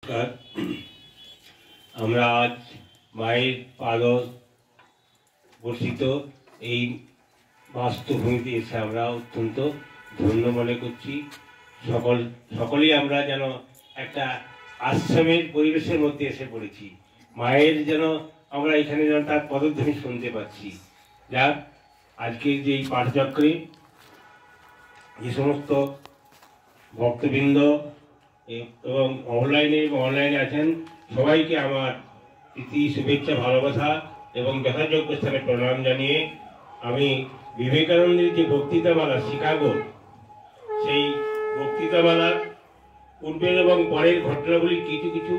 নমস্কার। আমরা আজ মায়ের পাদ বর্ষিত এই বাস্তুভূমিতে এসে আমরা অত্যন্ত ধন্য মনে করছি। সকলেই আমরা যেন একটা আশ্রমের পরিবেশের মধ্যে এসে পড়েছি। মায়ের যেন আমরা এখানে যেন তার পদধ্বনি শুনতে পাচ্ছি। যা আজকের যে এই পাঠচক্রে যে সমস্ত ভক্তবৃন্দ এবং অনলাইনে আছেন সবাইকে আমার প্রীতি শুভেচ্ছা ভালোবাসা এবং যথাযোগ্য স্থানে প্রণাম জানিয়ে আমি বিবেকানন্দের যে বক্তৃতামালা শিকাগো, সেই বক্তৃতামালার পূর্বের এবং পরের ঘটনাগুলির কিছু কিছু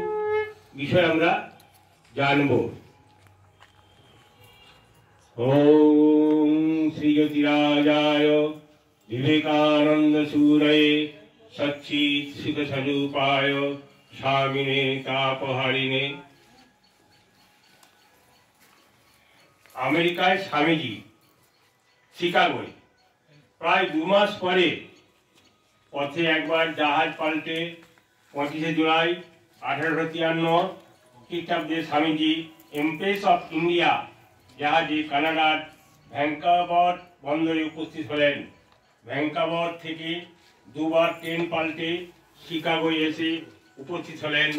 বিষয় আমরা জানব। ওম শ্রী জ্যোতিরাজায় বিবেকানন্দ সুরয়ে সচ্চিৎ সুখ স্বরূপায় স্বামিনে তাপহারিণে। আমেরিকায় স্বামীজি শিকাগোয় প্রায় 2 মাস পরে পথে একবার জাহাজ পাল্টে 25শে জুলাই 1853 খ্রিস্টাব্দে স্বামীজি এমপ্রেস অফ ইন্ডিয়া জাহাজে কানাডার ভ্যাঙ্কুভার বন্দরে উপস্থিত হলেন। ভ্যাঙ্কুভার থেকে 2 বার ট্রেন পাল্টে শিকাগোয় এসে উপস্থিত হলেন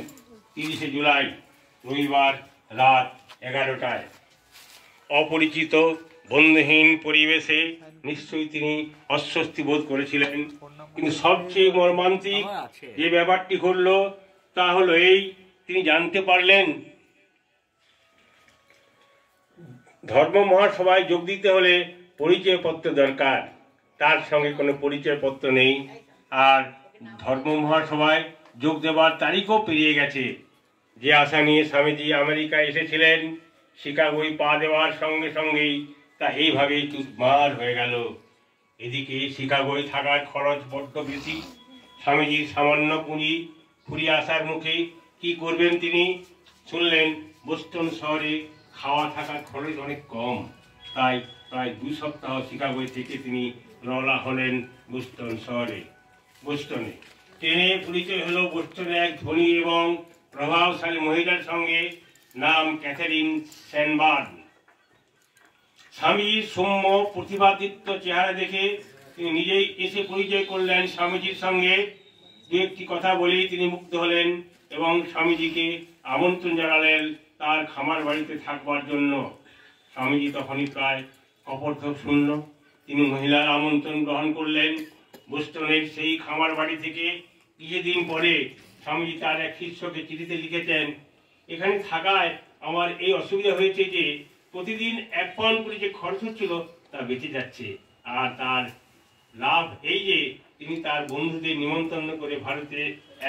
30শে জুলাই রবিবার রাত 11টায়। অপরিচিত বন্ধুহীন পরিবেশে নিশ্চয়ই তিনি অস্বস্তি বোধ করেছিলেন, কিন্তু সবচেয়ে মর্মান্তিক যে ব্যাপারটি ঘটল তা হলো এই, তিনি জানতে পারলেন ধর্ম মহাসভায় যোগ দিতে হলে পরিচয়পত্র দরকার। তার সঙ্গে কোনো পরিচয়পত্র নেই, আর ধর্ম মহাসভায় যোগ দেওয়ার তারিখও পেরিয়ে গেছে। যে আশা নিয়ে স্বামীজি আমেরিকায় এসেছিলেন, শিকাগোয় পা দেওয়ার সঙ্গে সঙ্গেই তা এইভাবে চুরমার হয়ে গেল। এদিকে শিকাগোয় থাকার খরচ বড্ড বেশি। স্বামীজির সামান্য পুঁজি ফুরিয়ে আসার মুখে কি করবেন তিনি? শুনলেন বোস্টন শহরে খাওয়া থাকার খরচ অনেক কম, তাই প্রায় 2 সপ্তাহ শিকাগোয় থেকে তিনি রওনা হলেন বোস্টনে। ট্রেনে পরিচয় হলো বোস্টনে এক ধনী এবং প্রভাবশালী মহিলার সঙ্গে, নাম ক্যাথারিন স্যানবার্ন। স্বামীজির সৌম্য প্রতিভাদীপ্ত চেহারা দেখে তিনি নিজেই এসে পরিচয় করলেন স্বামীজির সঙ্গে। 2-1টি কথা বলেই তিনি মুগ্ধ হলেন এবং স্বামীজিকে আমন্ত্রণ জানালেন তার খামার বাড়িতে থাকবার জন্য। স্বামীজি তখনই প্রায় কপর্থক শূন্য। তিনি মহিলার আমন্ত্রণ গ্রহণ করলেন। বোস্টনের সেই খামার বাড়ি থেকে কিছুদিন পরে স্বামীজি তার এক শিষ্যকে চিঠিতে লিখেছেন, এখানে থাকায় আমার এই অসুবিধা হয়েছে যে প্রতিদিন 1 পাউন্ড করে যে খরচ হচ্ছিল তা বেঁচে যাচ্ছে, আর তার লাভ এই যে তিনি তার বন্ধুদের নিমন্ত্রণ করে ভারতে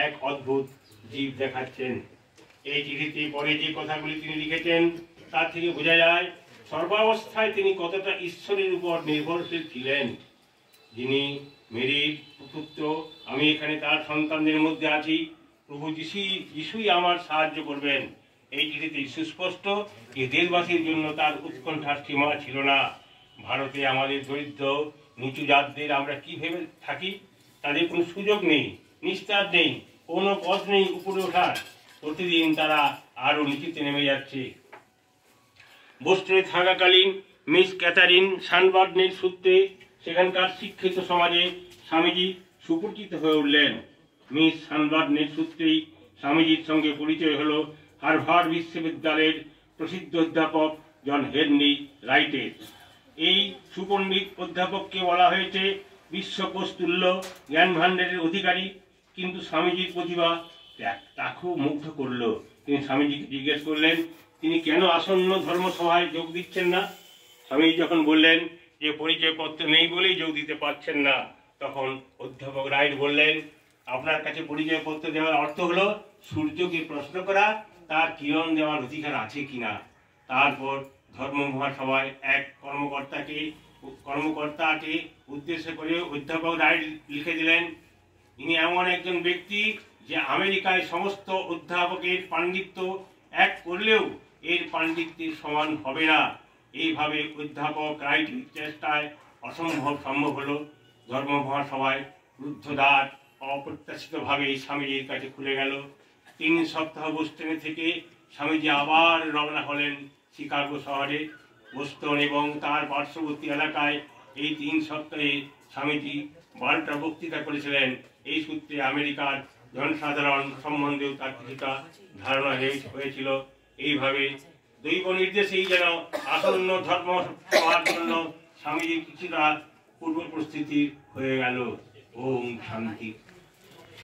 এক অদ্ভুত জীব দেখাচ্ছেন। এই চিঠিতে পরে যে কথাগুলি তিনি লিখেছেন তার থেকে বোঝা যায় সর্বাবস্থায় তিনি কতটা ঈশ্বরের উপর নির্ভরশীল ছিলেন। যিনি মেরির পুত্র, আমি এখানে তার সন্তানদের মধ্যে আছি, প্রভু যিশুই আমার সাহায্য করবেন। এই চিঠিতে সুস্পষ্ট যে দেশবাসীর জন্য তার উৎকণ্ঠার সীমা ছিল না। ভারতে আমাদের দরিদ্র নিচু জাতদের আমরা কি ভেবে থাকি? তাদের কোনো সুযোগ নেই, নিস্তার নেই, কোনো পথ নেই উপরে ওঠার। প্রতিদিন তারা আরো নিচুতে নেমে যাচ্ছে। বোস্টনে থাকাকালীন মিস ক্যাথারিন স্যানবার্নের সূত্রে সেখানকার শিক্ষিত সমাজে স্বামীজি সুপরিচিত হয়ে উঠলেন। মিস স্যানবার্নের সূত্রেই স্বামীজির সঙ্গে পরিচয় হলো হার্ভার্ড বিশ্ববিদ্যালয়ের প্রসিদ্ধ অধ্যাপক জন হেনরি রাইটের। এই সুপণ্ডিত অধ্যাপককে বলা হয়েছে বিশ্বকোষতুল্য জ্ঞান ভাণ্ডারের অধিকারী, কিন্তু স্বামীজির প্রতিভা তা খুব মুগ্ধ করল। তিনি স্বামীজিকে জিজ্ঞেস করলেন তিনি কেন আসন্ন ধর্মসভায় যোগ দিচ্ছেন না। স্বামীজি যখন বললেন যে পরিচয়পত্র নেই বলেই যোগ দিতে পারছেন না, তখন অধ্যাপক রাইট বললেন, আপনার কাছে পরিচয়পত্র দেওয়ার অর্থ হলো সূর্যকে প্রশ্ন করা তার কিরণ দেওয়ার অধিকার আছে কিনা। তারপর ধর্ম মহাসভায় এক কর্মকর্তাকে উদ্দেশ্য করে অধ্যাপক রাইট লিখে দিলেন, ইনি এমন একজন ব্যক্তি যে আমেরিকায় সমস্ত অধ্যাপকের পাণ্ডিত্য এক করলেও এর পাণ্ডিত্যের সমান হবে না। এইভাবে অধ্যাপক রাইটের চেষ্টায় অসম্ভব সম্ভব হলো। ধর্ম মহাসভায় রুদ্ধদ্বার অপ্রত্যাশিতভাবে স্বামীজির কাছে খুলে গেল। 3 সপ্তাহ বোস্টনে থেকে স্বামীজি আবার রওনা হলেন শিকাগো শহরে। বোস্টন এবং তার পার্শ্ববর্তী এলাকায় এই 3 সপ্তাহে স্বামীজি 12টা বক্তৃতা করেছিলেন। এই সূত্রে আমেরিকার জনসাধারণ সম্বন্ধেও তার কিছুটা ধারণা হয়েছিল। এইভাবে দৈব নির্দেশেই যেন আসন্ন ধর্ম সভার জন্য স্বামীজির কিছুটা পূর্ব প্রস্তুতি হয়ে গেল। ওম শান্তি।